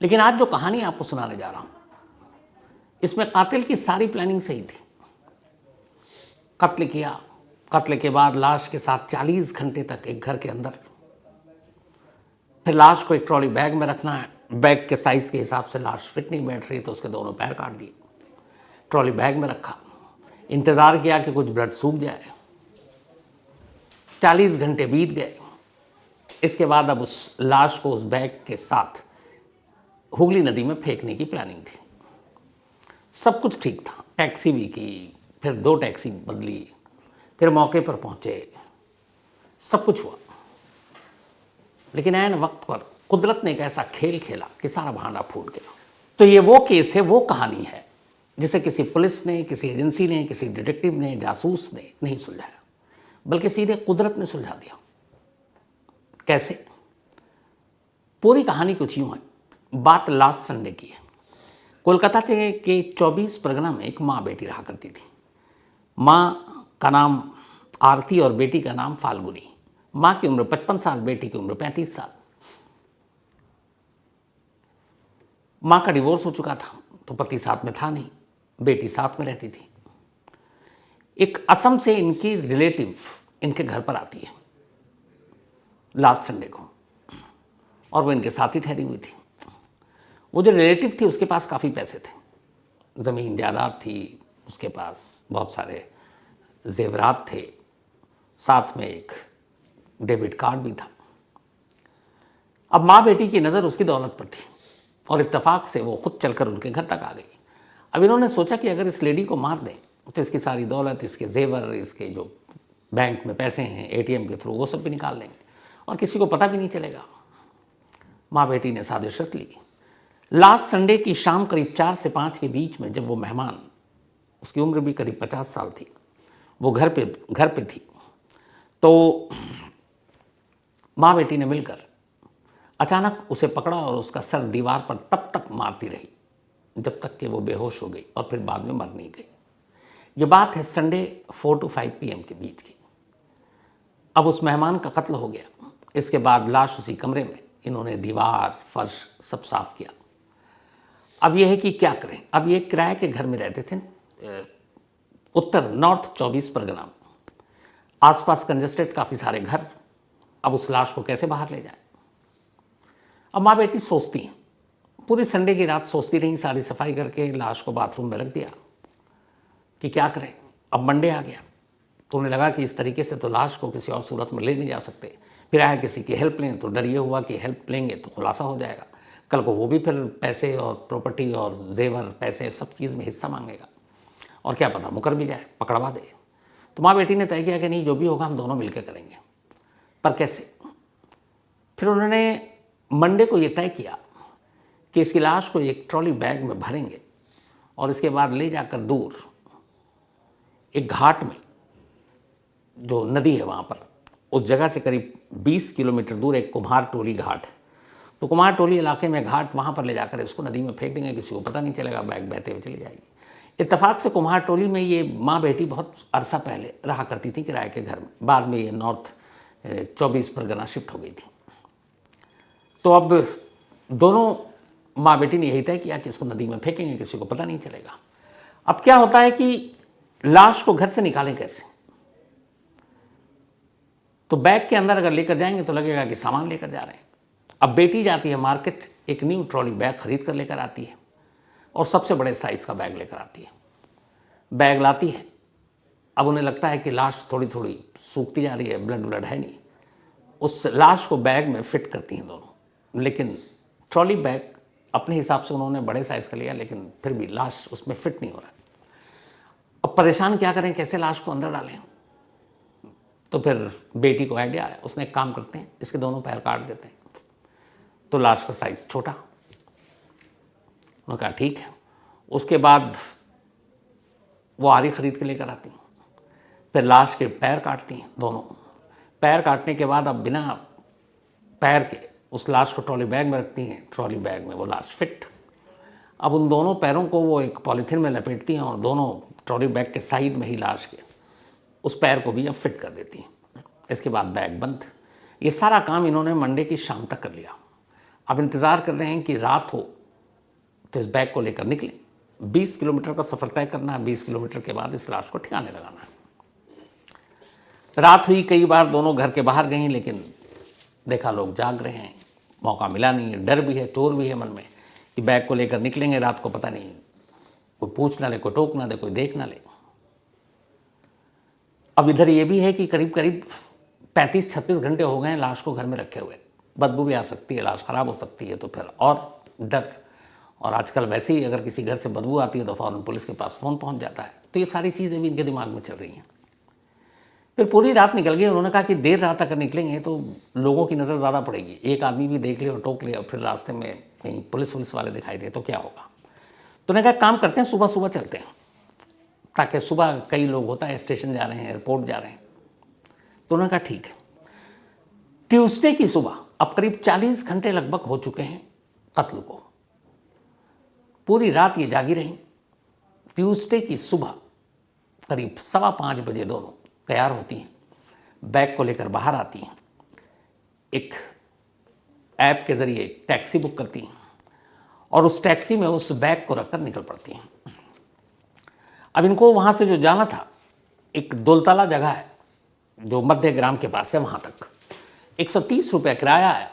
लेकिन आज जो कहानी आपको सुनाने जा रहा हूं, इसमें कातिल की सारी प्लानिंग सही थी। कत्ल किया, कत्ल के बाद लाश के साथ 40 घंटे तक एक घर के अंदर, फिर लाश को एक ट्रॉली बैग में रखना है। बैग के साइज के हिसाब से लाश फिट नहीं बैठ रही तो उसके दोनों पैर काट दिए, ट्रॉली बैग में रखा, इंतजार किया कि कुछ ब्लड सूख जाए। 40 घंटे बीत गए। इसके बाद अब उस लाश को उस बैग के साथ हुगली नदी में फेंकने की प्लानिंग थी। सब कुछ ठीक था, टैक्सी भी की, फिर 2 टैक्सी बदली, फिर मौके पर पहुंचे, सब कुछ हुआ। लेकिन ऐन वक्त पर कुदरत ने एक ऐसा खेल खेला कि सारा भांडा फूट गया। तो ये वो केस है, वो कहानी है जिसे किसी पुलिस ने, किसी एजेंसी ने, किसी डिटेक्टिव ने, जासूस ने नहीं सुलझाया, बल्कि सीधे कुदरत ने सुलझा दिया। कैसे? पूरी कहानी कुछ यूं है। बात लास्ट संडे की है। कोलकाता के 24 परगना में एक माँ बेटी रहा करती थी। माँ का नाम आरती और बेटी का नाम फाल्गुनी। माँ की उम्र 55 साल, बेटी की उम्र 35 साल। माँ का डिवोर्स हो चुका था तो पति साथ में था नहीं, बेटी साथ में रहती थी। एक असम से इनकी रिलेटिव इनके घर पर आती है लास्ट संडे को, और वो इनके साथ ही ठहरी हुई थी। वो जो रिलेटिव थी उसके पास काफ़ी पैसे थे, ज़मीन जायदाद थी, उसके पास बहुत सारे जेवरात थे, साथ में एक डेबिट कार्ड भी था। अब माँ बेटी की नज़र उसकी दौलत पर थी और इत्तेफाक से वो खुद चलकर उनके घर तक आ गई। अब इन्होंने सोचा कि अगर इस लेडी को मार दें तो इसकी सारी दौलत, इसके जेवर, इसके जो बैंक में पैसे हैं एटीएम के थ्रू, वो सब भी निकाल लेंगे और किसी को पता भी नहीं चलेगा। माँ बेटी ने साजिश रच ली। लास्ट संडे की शाम करीब 4 से 5 के बीच में जब वो मेहमान, उसकी उम्र भी करीब 50 साल थी, वो घर पे थी, तो माँ बेटी ने मिलकर अचानक उसे पकड़ा और उसका सर दीवार पर तब तक मारती रही जब तक कि वो बेहोश हो गई और फिर बाद में मर नहीं गई। ये बात है संडे 4 to 5 PM के बीच की। अब उस मेहमान का कत्ल हो गया। इसके बाद लाश उसी कमरे में, इन्होंने दीवार, फर्श सब साफ किया। अब यह है कि क्या करें। अब ये किराए के घर में रहते थे, उत्तर नॉर्थ 24 परगना में, आसपास कंजेस्टेड काफ़ी सारे घर। अब उस लाश को कैसे बाहर ले जाए। अब माँ बेटी सोचती हैं, पूरी संडे की रात सोचती रही, सारी सफाई करके लाश को बाथरूम में रख दिया कि क्या करें। अब मंडे आ गया तो उन्हें लगा कि इस तरीके से तो लाश को किसी और सूरत में ले नहीं जा सकते। फिर आया किसी की हेल्प लें तो डर ये हुआ कि हेल्प लेंगे तो खुलासा हो जाएगा, कल को वो भी फिर पैसे और प्रॉपर्टी और जेवर, पैसे, सब चीज़ में हिस्सा मांगेगा और क्या पता मुकर भी जाए, पकड़वा दे। तो माँ बेटी ने तय किया कि नहीं, जो भी होगा हम दोनों मिलकर करेंगे। पर कैसे? फिर उन्होंने मंडे को ये तय किया कि इसकी लाश को एक ट्रॉली बैग में भरेंगे और इसके बाद ले जाकर दूर एक घाट में, जो नदी है वहाँ पर, उस जगह से करीब 20 किलोमीटर दूर एक कुम्हार टोली घाट है, तो कुम्हार टोली इलाके में घाट, वहाँ पर ले जाकर इसको नदी में फेंक देंगे, किसी को पता नहीं चलेगा, बैग बहते हुए चली जाएगी। इत्तेफाक से कुम्हार टोली में ये माँ बेटी बहुत अरसा पहले रहा करती थी किराए के घर में। बाद में ये नॉर्थ 24 परगना शिफ्ट हो गई थी। तो अब दोनों माँ बेटी ने यही तय किया कि इसको नदी में फेंकेंगे, किसी को पता नहीं चलेगा। अब क्या होता है कि लाश को घर से निकालें कैसे। तो बैग के अंदर अगर लेकर जाएंगे तो लगेगा कि सामान लेकर जा रहे हैं। अब बेटी जाती है मार्केट, एक न्यू ट्रॉली बैग खरीद कर लेकर आती है और सबसे बड़े साइज़ का बैग लेकर आती है। बैग लाती है। अब उन्हें लगता है कि लाश थोड़ी थोड़ी सूखती जा रही है, ब्लड है नहीं। उस लाश को बैग में फिट करती हैं दोनों, लेकिन ट्रॉली बैग अपने हिसाब से उन्होंने बड़े साइज़ का लिया, लेकिन फिर भी लाश उसमें फिट नहीं हो रहा है। अब परेशान क्या करें, कैसे लाश को अंदर डालें। तो फिर बेटी को आइडिया आया, उसने एक काम करते हैं, इसके दोनों पैर काट देते हैं, तो लाश का साइज़ छोटा। उन्होंने कहा ठीक है। उसके बाद वो आरी खरीद के लेकर आती हैं, फिर लाश के पैर काटती हैं दोनों। पैर काटने के बाद अब बिना पैर के उस लाश को ट्रॉली बैग में रखती हैं, ट्रॉली बैग में वो लाश फिट। अब उन दोनों पैरों को वो एक पॉलीथीन में लपेटती हैं और दोनों ट्रॉली बैग के साइड में ही लाश के उस पैर को भी अब फिट कर देती हैं। इसके बाद बैग बंद। ये सारा काम इन्होंने मंडे की शाम तक कर लिया। अब इंतज़ार कर रहे हैं कि रात हो तो इस बैग को लेकर निकले। 20 किलोमीटर का सफ़र तय करना है। 20 किलोमीटर के बाद इस लाश को ठिकाने लगाना है। रात हुई, कई बार दोनों घर के बाहर गई, लेकिन देखा लोग जाग रहे हैं, मौका मिला नहीं है। डर भी है, चोर भी है मन में कि बैग को लेकर निकलेंगे रात को, पता नहीं कोई पूछ ना ले, कोई टोक ना दे, कोई देख ना ले। अब इधर ये भी है कि करीब करीब 35-36 घंटे हो गए हैं लाश को घर में रखे हुए। बदबू भी आ सकती है, लाश ख़राब हो सकती है, तो फिर और डर। और आजकल वैसे ही अगर किसी घर से बदबू आती है तो फ़ौरन पुलिस के पास फ़ोन पहुंच जाता है। तो ये सारी चीज़ें भी इनके दिमाग में चल रही हैं। फिर पूरी रात निकल गई। उन्होंने कहा कि देर रात अगर निकलेंगे तो लोगों की नज़र ज़्यादा पड़ेगी, एक आदमी भी देख ले और टोक ले और फिर रास्ते में कहीं पुलिस वाले दिखाई दे तो क्या होगा। तो उन्होंने कहा काम करते हैं, सुबह सुबह चलते हैं, ताकि सुबह कई लोग होता है स्टेशन जा रहे हैं, एयरपोर्ट जा रहे हैं। तो उन्होंने कहा ठीक है। ट्यूसडे की सुबह, अब करीब 40 घंटे लगभग हो चुके हैं कत्ल को, पूरी रात ये जागी रही। ट्यूसडे की सुबह करीब 5:15 बजे दोनों तैयार होती हैं, बैग को लेकर बाहर आती हैं, एक ऐप के ज़रिए टैक्सी बुक करती हैं और उस टैक्सी में उस बैग को रखकर निकल पड़ती हैं। अब इनको वहाँ से जो जाना था, एक दुलतला जगह है जो मध्य ग्राम के पास है, वहाँ तक 130 रुपये किराया है।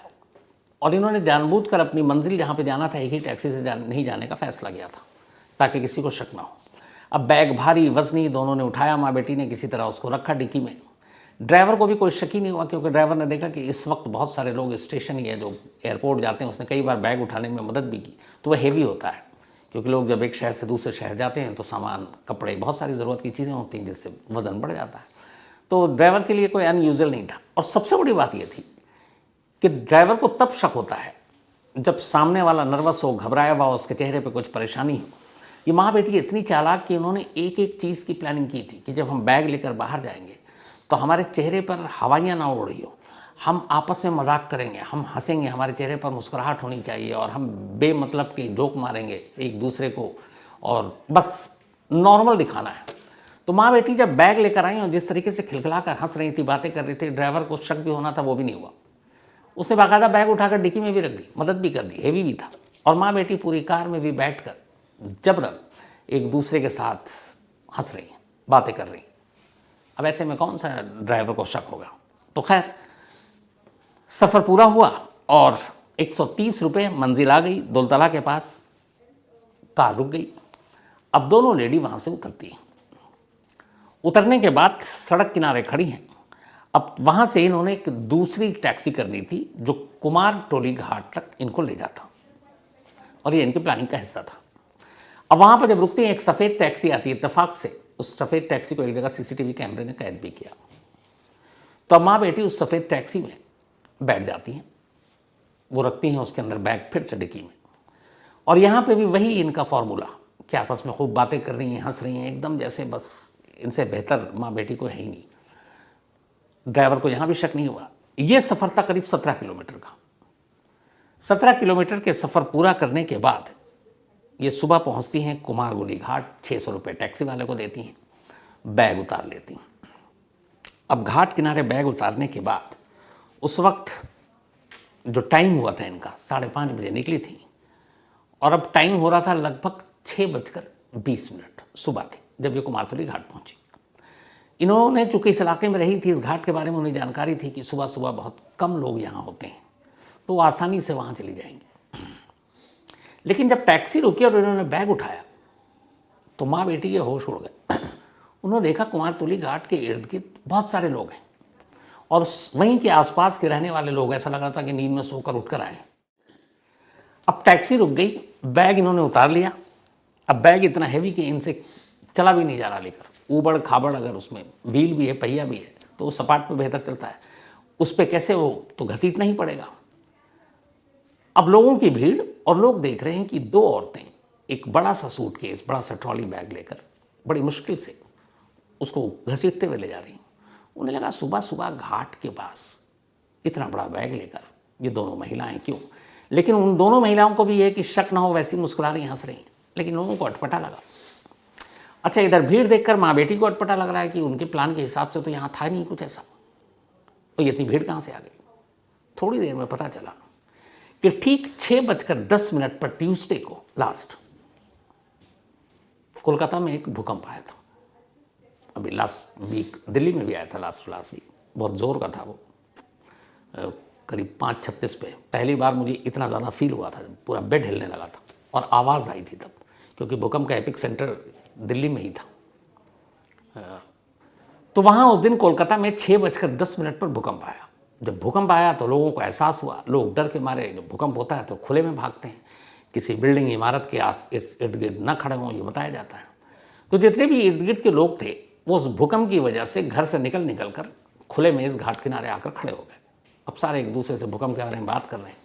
और इन्होंने जानबूझकर अपनी मंजिल जहाँ पे जाना था एक ही टैक्सी से नहीं जाने का फैसला किया था, ताकि किसी को शक ना हो। अब बैग भारी वजनी, दोनों ने उठाया, माँ बेटी ने किसी तरह उसको रखा डिक्की में। ड्राइवर को भी कोई शक ही नहीं हुआ, क्योंकि ड्राइवर ने देखा कि इस वक्त बहुत सारे लोग स्टेशन या जो एयरपोर्ट जाते हैं, उसने कई बार बैग उठाने में मदद भी की। तो वह हेवी होता है, क्योंकि लोग जब एक शहर से दूसरे शहर जाते हैं तो सामान, कपड़े, बहुत सारी ज़रूरत की चीज़ें होती हैं जिससे वज़न बढ़ जाता है। तो ड्राइवर के लिए कोई अनयूजुअल नहीं था। और सबसे बड़ी बात यह थी कि ड्राइवर को तब शक होता है जब सामने वाला नर्वस हो, घबराया हुआ, उसके चेहरे पे कुछ परेशानी हो। ये माँ बेटी इतनी चालाक कि उन्होंने एक एक चीज़ की प्लानिंग की थी कि जब हम बैग लेकर बाहर जाएंगे तो हमारे चेहरे पर हवाइयाँ ना उड़ रही हो, हम आपस में मजाक करेंगे, हम हंसेंगे, हमारे चेहरे पर मुस्कुराहट होनी चाहिए और हम बेमतलब के जोक मारेंगे एक दूसरे को और बस नॉर्मल दिखाना है। तो माँ बेटी जब बैग लेकर आई और जिस तरीके से खिलखिलाकर हंस रही थी, बातें कर रही थी, ड्राइवर को शक भी होना था, वो भी नहीं हुआ। उसने बाकायदा बैग उठाकर डिक्की में भी रख दी, मदद भी कर दी, हेवी भी था। और माँ बेटी पूरी कार में भी बैठकर जबरन एक दूसरे के साथ हंस रही हैं, बातें कर रही हैं। अब ऐसे में कौन सा ड्राइवर को शक होगा। तो खैर सफ़र पूरा हुआ और 130 रुपये मंजिल आ गई, दुलतला के पास कार रुक गई। अब दोनों लेडी वहाँ से उतरती हैं। उतरने के बाद सड़क किनारे खड़ी हैं। अब वहाँ से इन्होंने एक दूसरी टैक्सी करनी थी जो कुमार टोली घाट तक इनको ले जाता, और ये इनकी प्लानिंग का हिस्सा था। अब वहाँ पर जब रुकते हैं, एक सफ़ेद टैक्सी आती है। इत्तेफाक से उस सफ़ेद टैक्सी को एक जगह सीसीटीवी कैमरे ने कैद भी किया। तो अब माँ बेटी उस सफ़ेद टैक्सी में बैठ जाती हैं, वो रखती हैं उसके अंदर बैग फिर से डिक्की में। और यहाँ पे भी वही इनका फॉर्मूला कि आपस में खूब बातें कर रही हैं, हंस रही हैं, एकदम जैसे बस इनसे बेहतर माँ बेटी को है ही नहीं। ड्राइवर को यहाँ भी शक नहीं हुआ। ये सफ़र था करीब 17 किलोमीटर का। 17 किलोमीटर के सफ़र पूरा करने के बाद ये सुबह पहुँचती हैं कुमारगुली घाट। 600 रुपये टैक्सी वाले को देती हैं, बैग उतार लेती हैं। अब घाट किनारे बैग उतारने के बाद उस वक्त जो टाइम हुआ था इनका 5:30 बजे निकली थी, और अब टाइम हो रहा था लगभग 6:20 सुबह के, जब ये कुमारटोली घाट पहुंची। इन्होंने चूँकि इस इलाके में रही थी, इस घाट के बारे में उन्हें जानकारी थी कि सुबह सुबह बहुत कम लोग यहाँ होते हैं, तो वो आसानी से वहाँ चली जाएंगे। लेकिन जब टैक्सी रुकी और इन्होंने बैग उठाया तो माँ बेटी के होश उड़ गए। उन्होंने देखा कुमारटोली घाट के इर्द गिर्द बहुत सारे लोग हैं और वहीं के आसपास के रहने वाले लोग, ऐसा लगा था कि नींद में सोकर उठकर आए। अब टैक्सी रुक गई, बैग इन्होंने उतार लिया। अब बैग इतना हैवी कि इनसे चला भी नहीं जा रहा लेकर। ऊबड़ खाबड़, अगर उसमें व्हील भी है, पहिया भी है, तो वो सपाट पे बेहतर चलता है, उस पर कैसे वो तो घसीटना ही पड़ेगा। अब लोगों की भीड़, और लोग देख रहे हैं कि दो औरतें एक बड़ा सा सूटकेस, बड़ा सा ट्रॉली बैग लेकर बड़ी मुश्किल से उसको घसीटते हुए ले जा रही हैं। उन्हें लगा सुबह सुबह घाट के पास इतना बड़ा बैग लेकर ये दोनों महिलाएं क्यों। लेकिन उन दोनों महिलाओं को भी ये कि शक ना हो, वैसी मुस्कुरा रही, हंस रही हैं। लेकिन लोगों को अटपटा लगा। अच्छा, इधर भीड़ देखकर माँ बेटी को अटपटा लग रहा है कि उनके प्लान के हिसाब से तो यहाँ था नहीं कुछ ऐसा, और ये इतनी भीड़ कहाँ से आ गई। थोड़ी देर में पता चला कि ठीक 6:10 पर ट्यूसडे को लास्ट कोलकाता में एक भूकंप आया था। अभी लास्ट वीक दिल्ली में भी आया था, लास्ट वीक बहुत ज़ोर का था वो, करीब 5:36 पे पहली बार मुझे इतना ज़्यादा फील हुआ था, पूरा बेड हिलने लगा था और आवाज़ आई थी तब, क्योंकि भूकंप का एपिक सेंटर दिल्ली में ही था। तो वहाँ उस दिन कोलकाता में 6:10 पर भूकंप आया। जब भूकंप आया तो लोगों को एहसास हुआ, लोग डर के मारे, जब भूकंप होता है तो खुले में भागते हैं, किसी बिल्डिंग इमारत के इर्द गिर्द न खड़े हों, ये बताया जाता है। तो जितने भी इर्द गिर्द के लोग थे वो उस भूकंप की वजह से घर से निकल कर खुले में इस घाट किनारे आकर खड़े हो गए। अब सारे एक दूसरे से भूकंप के बारे में बात कर रहे हैं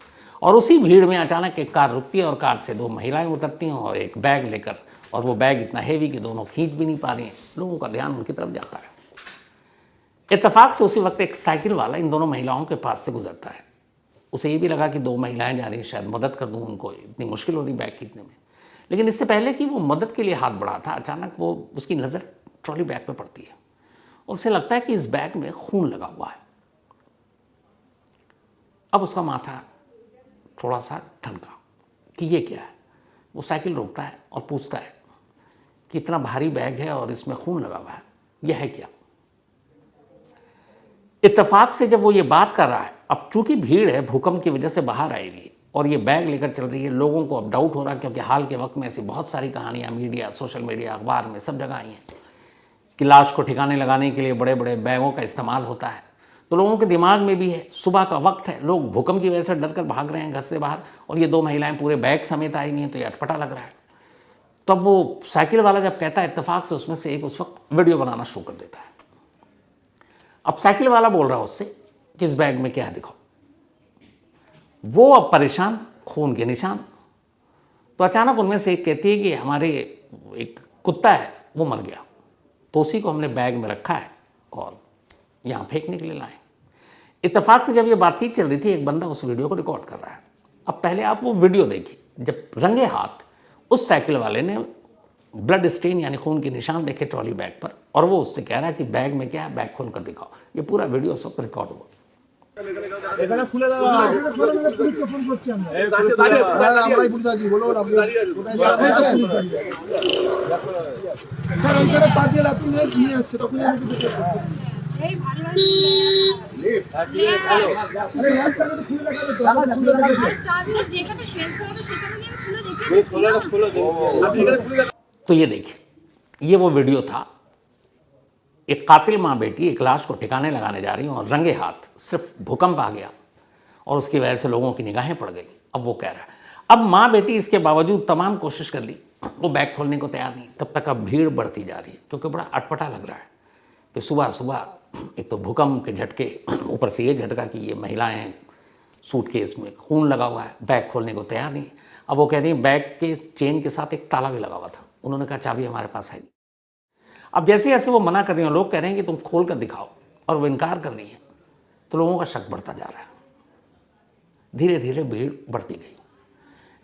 और उसी भीड़ में अचानक एक कार रुकती है और कार से 2 महिलाएं उतरती हैं और एक बैग लेकर, और वो बैग इतना हेवी कि दोनों खींच भी नहीं पा रही हैं। लोगों का ध्यान उनकी तरफ जाता है। इत्तेफाक से उसी वक्त एक साइकिल वाला इन दोनों महिलाओं के पास से गुजरता है। उसे ये भी लगा कि 2 महिलाएं जा रही हैं, शायद मदद कर दूं उनको, इतनी मुश्किल हो रही बैग खींचने में। लेकिन इससे पहले कि वो मदद के लिए हाथ बढ़ा था, अचानक वो उसकी नज़र ट्रॉली बैग पे पड़ती है और उसे लगता है कि इस बैग में खून लगा हुआ है। अब उसका माथा थोड़ा सा ठनका कि ये क्या है। वो साइकिल रोकता है और पूछता है कि इतना भारी बैग है और इसमें खून लगा हुआ है, यह है क्या। इत्तेफाक से जब वो ये बात कर रहा है, अब चूंकि भीड़ है भूकंप की वजह से बाहर आएगी और ये बैग लेकर चल रही है, लोगों को अब डाउट हो रहा है, क्योंकि हाल के वक्त में ऐसी बहुत सारी कहानियां मीडिया, सोशल मीडिया, अखबार में सब जगह आई हैं कि लाश को ठिकाने लगाने के लिए बड़े बड़े बैगों का इस्तेमाल होता है। तो लोगों के दिमाग में भी है, सुबह का वक्त है, लोग भूकंप की वजह से डर कर भाग रहे हैं घर से बाहर और ये 2 महिलाएं पूरे बैग समेत आई हुई हैं, तो ये अटपटा लग रहा है। तब वो साइकिल वाला जब कहता है, इत्तेफाक से उसमें से एक उस वक्त वीडियो बनाना शुरू कर देता है। अब साइकिल वाला बोल रहा है उससे कि इस बैग में क्या है दिखाओ। वो अब परेशान, खून के निशान। तो अचानक उनमें से एक कहती है कि हमारे एक कुत्ता है वो मर गया, तो उसी को हमने बैग में रखा है और यहाँ फेंकने के लिए लाए। इत्तेफाक से जब ये बातचीत चल रही थी, एक बंदा उस वीडियो को रिकॉर्ड कर रहा है। अब पहले आप वो वीडियो देखिए, जब रंगे हाथ उस साइकिल वाले ने ब्लड स्टेन यानी खून के निशान देखे ट्रॉली बैग पर, और वो उससे कह रहा है कि बैग में क्या है, बैग खोल कर दिखाओ। ये पूरा वीडियो सब रिकॉर्ड हुआ। तो ये देखिए, ये वो वीडियो था। एक कातिल माँ बेटी एक लाश को ठिकाने लगाने जा रही हूँ और रंगे हाथ सिर्फ भूकंप आ गया और उसकी वजह से लोगों की निगाहें पड़ गई। अब वो कह रहा है, अब माँ बेटी इसके बावजूद तमाम कोशिश कर ली, वो बैग खोलने को तैयार नहीं। तब तक अब भीड़ बढ़ती जा रही है, क्योंकि बड़ा अटपटा लग रहा है कि सुबह सुबह एक तो भूकंप के झटके, ऊपर से ये झटका कि ये महिलाएं सूटकेस में खून लगा हुआ है, बैग खोलने को तैयार नहीं। अब वो कह रही है बैग के चेन के साथ एक ताला भी लगा हुआ था। उन्होंने कहा चाबी हमारे पास है। अब जैसे जैसे वो मना कर रही हैं, लोग कह रहे हैं कि तुम खोल कर दिखाओ, और वो इनकार कर रही है, तो लोगों का शक बढ़ता जा रहा है। धीरे धीरे भीड़ बढ़ती गई।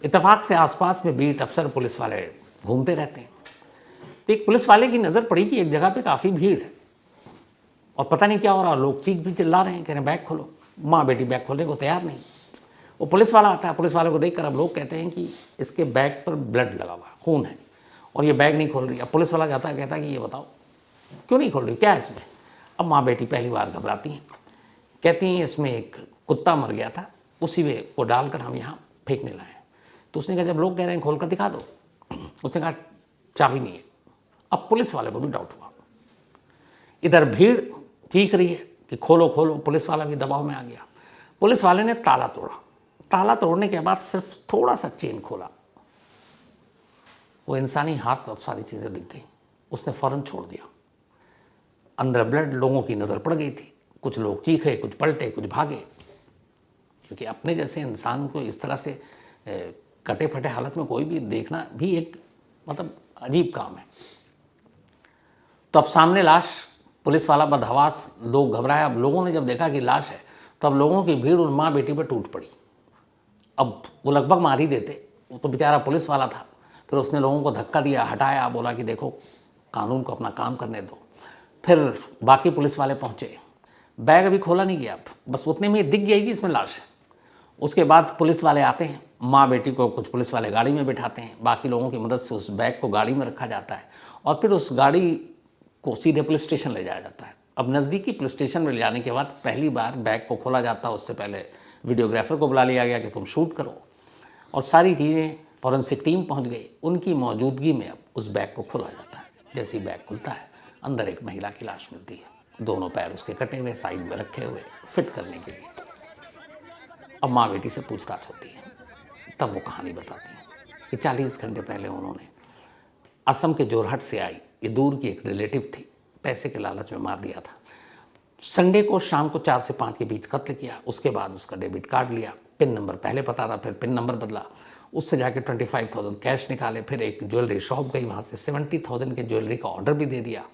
इत्तेफाक से आसपास में बीट अफसर, पुलिस वाले घूमते रहते हैं। तो एक पुलिस वाले की नज़र पड़ी कि एक जगह पे काफ़ी भीड़ है और पता नहीं क्या हो रहा, लोग चीख भी चिल्ला रहे हैं, कह रहे हैं बैग खोलो। माँ बेटी बैग खोलने को तैयार नहीं। वो पुलिस वाला आता है, पुलिस वाले को देखकर अब लोग कहते हैं कि इसके बैग पर ब्लड लगा हुआ, खून है, और ये बैग नहीं खोल रही। अब पुलिस वाला जाता है, कहता है कि ये बताओ क्यों नहीं खोल रही, क्या है इसमें। अब माँ बेटी पहली बार घबराती हैं, कहती हैं इसमें एक कुत्ता मर गया था, उसी में वो डालकर हम यहाँ फेंकने लाए। तो उसने कहा जब लोग कह रहे हैं खोल कर दिखा दो, उसने कहा चाबी नहीं है। अब पुलिस वाले को भी डाउट हुआ। इधर भीड़ चीख रही है कि खोलो खोलो, पुलिस वाला भी दबाव में आ गया। पुलिस वाले ने ताला तोड़ा। ताला तोड़ने के बाद सिर्फ थोड़ा सा चेन खोला, वो इंसानी हाथ और सारी चीज़ें दिख गई। उसने फौरन छोड़ दिया। अंदर ब्लड, लोगों की नज़र पड़ गई थी। कुछ लोग चीखे, कुछ पलटे, कुछ भागे, क्योंकि अपने जैसे इंसान को इस तरह से कटे फटे हालत में कोई भी देखना भी एक मतलब अजीब काम है। तो अब सामने लाश, पुलिस वाला बदहवास, लोग घबराए। अब लोगों ने जब देखा कि लाश है, तो अब लोगों की भीड़ उन माँ बेटी पर टूट पड़ी। अब वो लगभग मार ही देते, वो तो बेचारा पुलिस वाला था। फिर उसने लोगों को धक्का दिया, हटाया, बोला कि देखो कानून को अपना काम करने दो। फिर बाकी पुलिस वाले पहुँचे। बैग अभी खोला नहीं गया, बस उतने में दिख गया कि इसमें लाश है। उसके बाद पुलिस वाले आते हैं, माँ बेटी को कुछ पुलिस वाले गाड़ी में बिठाते हैं, बाकी लोगों की मदद से उस बैग को गाड़ी में रखा जाता है और फिर उस गाड़ी को सीधे पुलिस स्टेशन ले जाया जाता है। अब नज़दीकी पुलिस स्टेशन में ले जाने के बाद पहली बार बैग को खोला जाता है, उससे पहले वीडियोग्राफर को बुला लिया गया कि तुम शूट करो, और सारी चीज़ें फॉरेंसिक टीम पहुंच गई, उनकी मौजूदगी में अब उस बैग को खोला जाता है। जैसे ही बैग खुलता है, अंदर एक महिला की लाश मिलती है, दोनों पैर उसके कटे हुए साइड में रखे हुए फिट करने के लिए। अब माँ बेटी से पूछताछ होती है, तब वो कहानी बताती है कि 40 घंटे पहले उन्होंने असम के जोरहट से आई, ये दूर की एक रिलेटिव थी, पैसे के लालच में मार दिया था। संडे को शाम को 4 से 5 के बीच कत्ल किया। उसके बाद उसका डेबिट कार्ड लिया, पिन नंबर पहले पता था, फिर पिन नंबर बदला, उससे जाके 25,000 कैश निकाले, फिर एक ज्वेलरी शॉप गई, वहाँ से 70,000 के ज्वेलरी का ऑर्डर भी दे दिया,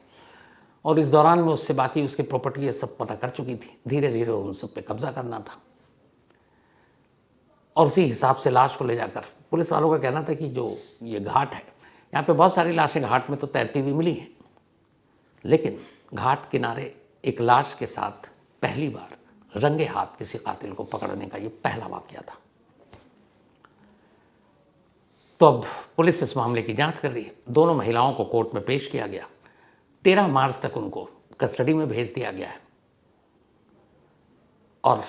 और इस दौरान में उससे बाकी उसकी प्रॉपर्टी ये सब पता कर चुकी थी। धीरे धीरे उन सब पे कब्जा करना था, और उसी हिसाब से लाश को ले जाकर, पुलिस वालों का कहना था कि जो ये घाट है, यहाँ पे बहुत सारी लाशें घाट में तो तैरती हुई मिली हैं, लेकिन घाट किनारे एक लाश के साथ पहली बार रंगे हाथ किसी कातिल को पकड़ने का ये पहला वाकया था। तो अब पुलिस इस मामले की जांच कर रही है। दोनों महिलाओं को कोर्ट में पेश किया गया, 13 मार्च तक उनको कस्टडी में भेज दिया गया है, और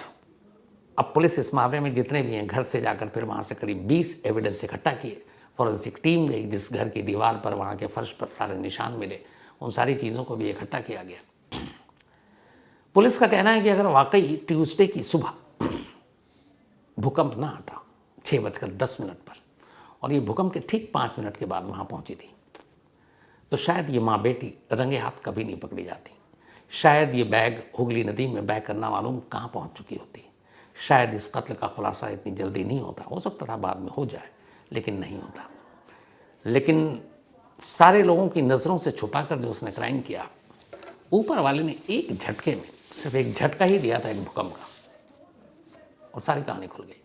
अब पुलिस इस मामले में जितने भी हैं, घर से जाकर फिर वहाँ से करीब 20 एविडेंस इकट्ठा किए। फॉरेंसिक टीम गई, जिस घर की दीवार पर, वहाँ के फर्श पर सारे निशान मिले, उन सारी चीज़ों को भी इकट्ठा किया गया। पुलिस का कहना है कि अगर वाकई ट्यूसडे की सुबह भूकंप ना आता 6:10 पर, और ये भूकंप के ठीक 5 मिनट के बाद वहाँ पहुँची थी, तो शायद ये माँ बेटी रंगे हाथ कभी नहीं पकड़ी जाती। शायद ये बैग हुगली नदी में बह कर ना मालूम कहाँ पहुँच चुकी होती। शायद इस कत्ल का खुलासा इतनी जल्दी नहीं होता, हो सकता था बाद में हो जाए, लेकिन नहीं होता। लेकिन सारे लोगों की नज़रों से छुपाकर जो उसने क्राइम किया, ऊपर वाले ने एक झटके में, सिर्फ एक झटका ही दिया था एक भूकंप का, और सारी कहानी खुल गई।